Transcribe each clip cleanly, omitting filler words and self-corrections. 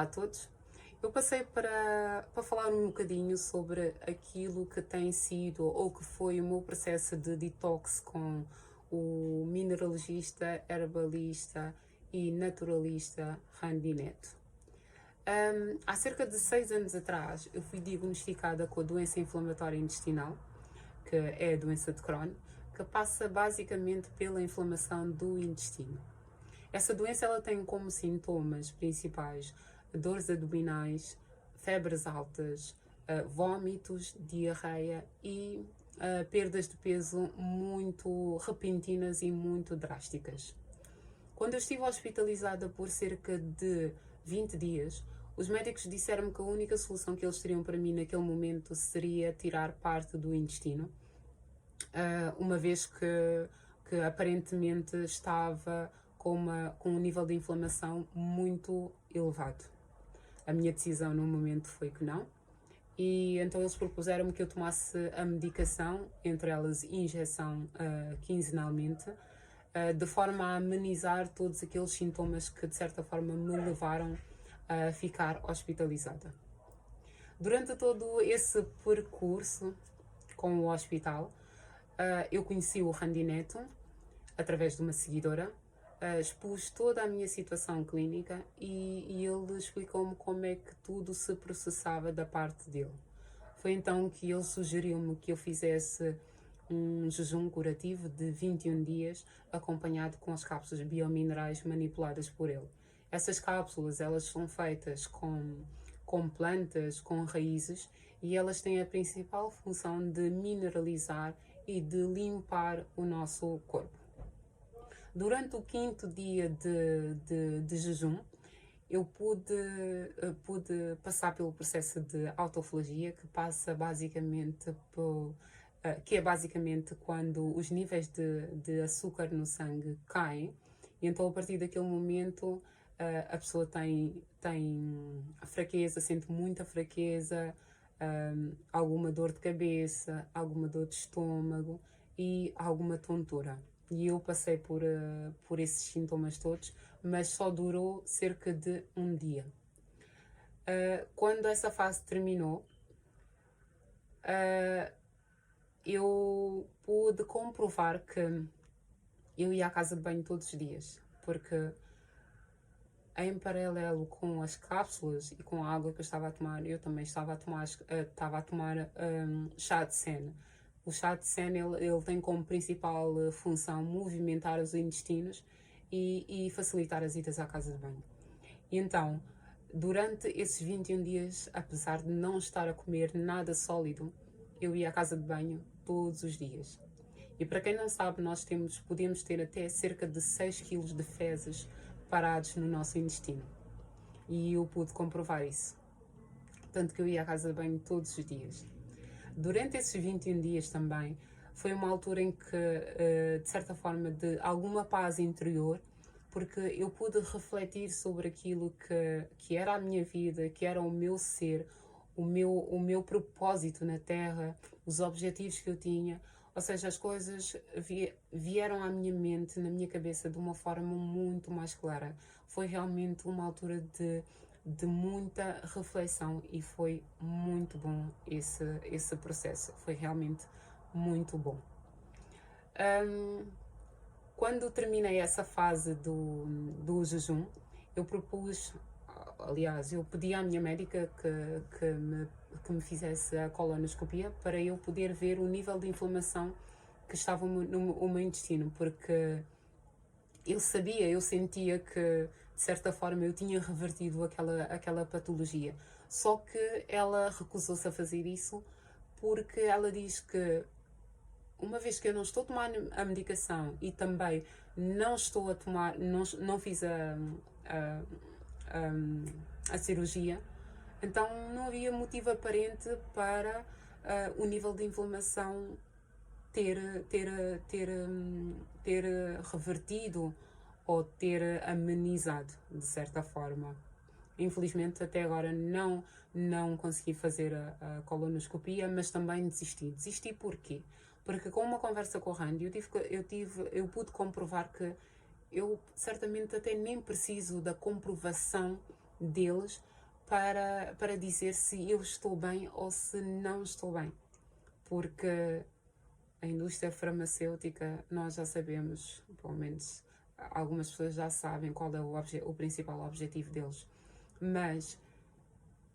Olá a todos. Eu passei para falar um bocadinho sobre aquilo que tem sido ou que foi o meu processo de detox com o mineralogista, herbalista e naturalista Randy Neto. Há cerca de 6 anos atrás, eu fui diagnosticada com a doença inflamatória intestinal, que é a doença de Crohn, que passa basicamente pela inflamação do intestino. Essa doença ela tem como sintomas principais dores abdominais, febres altas, vômitos, diarreia e perdas de peso muito repentinas e muito drásticas. Quando eu estive hospitalizada por cerca de 20 dias, os médicos disseram-me que a única solução que eles teriam para mim naquele momento seria tirar parte do intestino, uma vez que aparentemente estava com um nível de inflamação muito elevado. A minha decisão no momento foi que não, e então eles propuseram-me que eu tomasse a medicação, entre elas injeção quinzenalmente, de forma a amenizar todos aqueles sintomas que de certa forma me levaram a ficar hospitalizada. Durante todo esse percurso com o hospital, eu conheci o Randy Neto através de uma seguidora, expus toda a minha situação clínica e ele explicou-me como é que tudo se processava da parte dele. Foi então que ele sugeriu-me que eu fizesse um jejum curativo de 21 dias acompanhado com as cápsulas biominerais manipuladas por ele. Essas cápsulas elas são feitas com plantas, com raízes, e elas têm a principal função de mineralizar e de limpar o nosso corpo. Durante o 5º dia de jejum, eu pude passar pelo processo de autofagia, que passa basicamente que é basicamente quando os níveis de açúcar no sangue caem, e então a partir daquele momento a pessoa tem fraqueza, sente muita fraqueza, alguma dor de cabeça, alguma dor de estômago e alguma tontura. E eu passei por esses sintomas todos, mas só durou cerca de um dia. Quando essa fase terminou, eu pude comprovar que eu ia à casa de banho todos os dias, porque em paralelo com as cápsulas e com a água que eu estava a tomar, eu também estava a tomar chá de sena. O chá de sena ele tem como principal função movimentar os intestinos e facilitar as idas à casa de banho. E então, durante esses 21 dias, apesar de não estar a comer nada sólido, eu ia à casa de banho todos os dias. E para quem não sabe, podemos ter até cerca de 6 kg de fezes parados no nosso intestino. E eu pude comprovar isso. Tanto que eu ia à casa de banho todos os dias. Durante esses 21 dias também, foi uma altura em que, de certa forma, de alguma paz interior, porque eu pude refletir sobre aquilo que era a minha vida, que era o meu ser, o meu propósito na Terra, os objetivos que eu tinha. Ou seja, as coisas vieram à minha mente, na minha cabeça, de uma forma muito mais clara. Foi realmente uma altura de muita reflexão e foi muito bom esse processo. Foi realmente muito bom. Quando terminei essa fase do jejum, eu propus, aliás, eu pedi à minha médica que me fizesse a colonoscopia para eu poder ver o nível de inflamação que estava no meu intestino, porque eu sentia que de certa forma eu tinha revertido aquela patologia. Só que ela recusou-se a fazer isso porque ela diz que uma vez que eu não estou a tomar a medicação e também não estou a tomar, não fiz a cirurgia, então não havia motivo aparente para o nível de inflamação ter revertido ou ter amenizado de certa forma. Infelizmente até agora não consegui fazer a colonoscopia, mas também desisti. Desisti porquê? Porque com uma conversa com o Randy eu pude comprovar que eu certamente até nem preciso da comprovação deles para dizer se eu estou bem ou se não estou bem. Porque a indústria farmacêutica, nós já sabemos, pelo menos algumas pessoas já sabem qual é o principal objetivo deles. Mas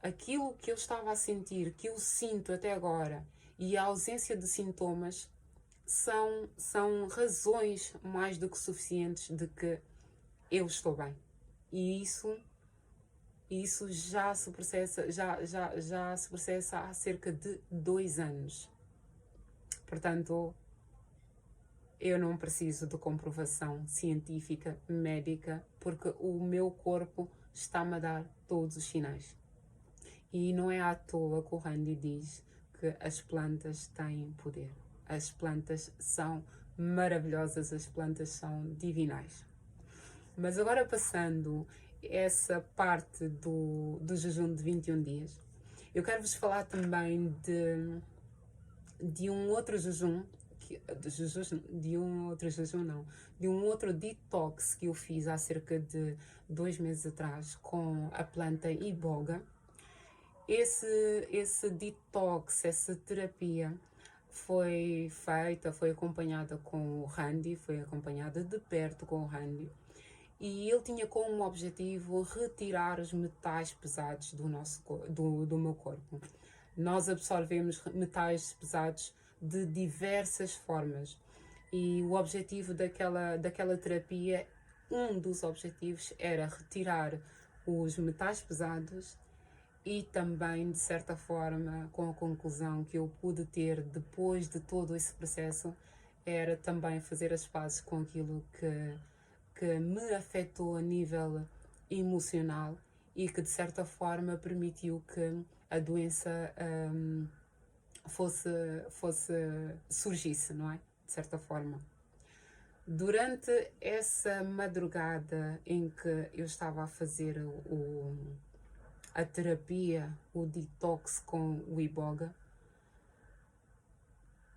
aquilo que eu estava a sentir, que eu sinto até agora, e a ausência de sintomas, são razões mais do que suficientes de que eu estou bem. E isso já se processa, já se processa há cerca de 2 anos. Portanto, eu não preciso de comprovação científica, médica, porque o meu corpo está-me a dar todos os sinais. E não é à toa que o Randy diz que as plantas têm poder. As plantas são maravilhosas, as plantas são divinais. Mas agora passando essa parte do jejum de 21 dias, eu quero vos falar também de um outro jejum, de um outro detox que eu fiz há cerca de 2 meses atrás com a planta iboga. Esse detox, essa terapia foi acompanhada com o Randy, foi acompanhada de perto com o Randy. E ele tinha como objetivo retirar os metais pesados do meu corpo. Nós absorvemos metais pesados de diversas formas. E o objetivo daquela terapia, um dos objetivos era retirar os metais pesados e também, de certa forma, com a conclusão que eu pude ter depois de todo esse processo, era também fazer as pazes com aquilo que me afetou a nível emocional e que, de certa forma, permitiu que a doença surgisse, não é? De certa forma. Durante essa madrugada em que eu estava a fazer a terapia, o detox com o iboga,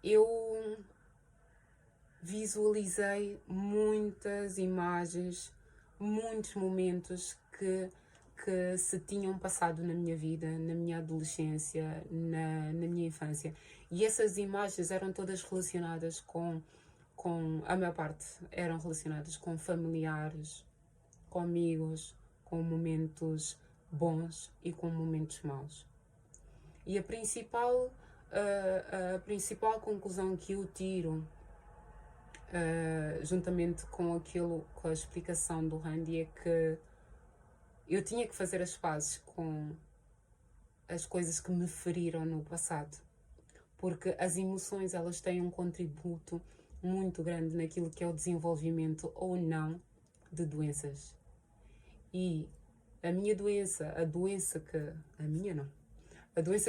eu visualizei muitas imagens, muitos momentos que se tinham passado na minha vida, na minha adolescência, na minha infância. E essas imagens eram todas relacionadas com a maior parte, eram relacionadas com familiares, com amigos, com momentos bons e com momentos maus. E a principal conclusão que eu tiro, juntamente com a explicação do Randy, é que eu tinha que fazer as pazes com as coisas que me feriram no passado, porque as emoções, elas têm um contributo muito grande naquilo que é o desenvolvimento ou não de doenças. E a doença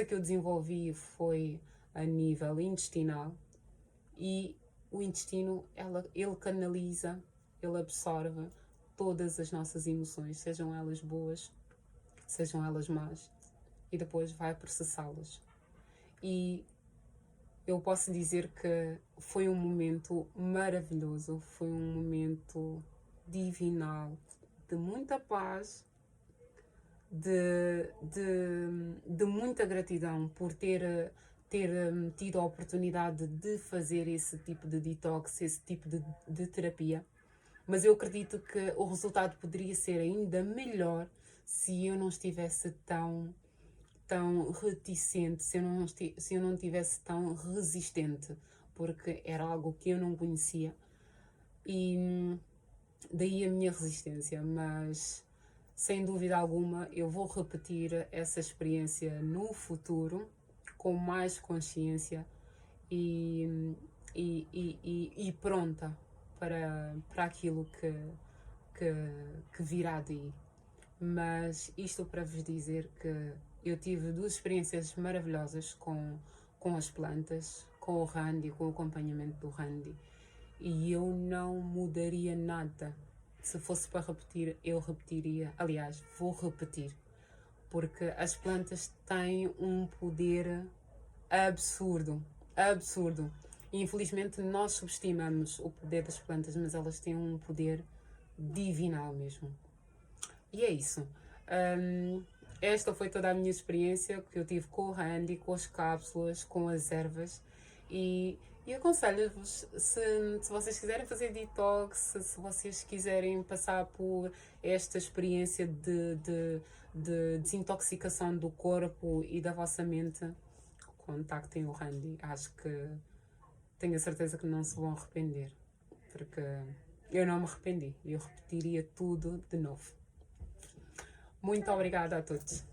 que eu desenvolvi foi a nível intestinal, e o intestino, ele canaliza, ele absorve todas as nossas emoções, sejam elas boas, sejam elas más, e depois vai processá-las. E eu posso dizer que foi um momento maravilhoso, foi um momento divinal, de muita paz, de muita gratidão por ter tido a oportunidade de fazer esse tipo de detox, esse tipo de terapia. Mas eu acredito que o resultado poderia ser ainda melhor se eu não estivesse tão reticente, se eu não estivesse tão resistente, porque era algo que eu não conhecia e daí a minha resistência. Mas sem dúvida alguma eu vou repetir essa experiência no futuro com mais consciência e pronta para aquilo que virá daí. Mas isto para vos dizer que eu tive 2 experiências maravilhosas com as plantas, com o Randy, com o acompanhamento do Randy, e eu não mudaria nada. Se fosse para repetir, eu repetiria. Aliás, vou repetir, porque as plantas têm um poder absurdo. E infelizmente nós subestimamos o poder das plantas, mas elas têm um poder divinal mesmo. E é isso. esta foi toda a minha experiência que eu tive com o Randy, com as cápsulas, com as ervas. E aconselho-vos, se vocês quiserem fazer detox, se vocês quiserem passar por esta experiência de desintoxicação do corpo e da vossa mente, contactem o Randy. Acho que tenho a certeza que não se vão arrepender, porque eu não me arrependi e eu repetiria tudo de novo. Muito obrigada a todos.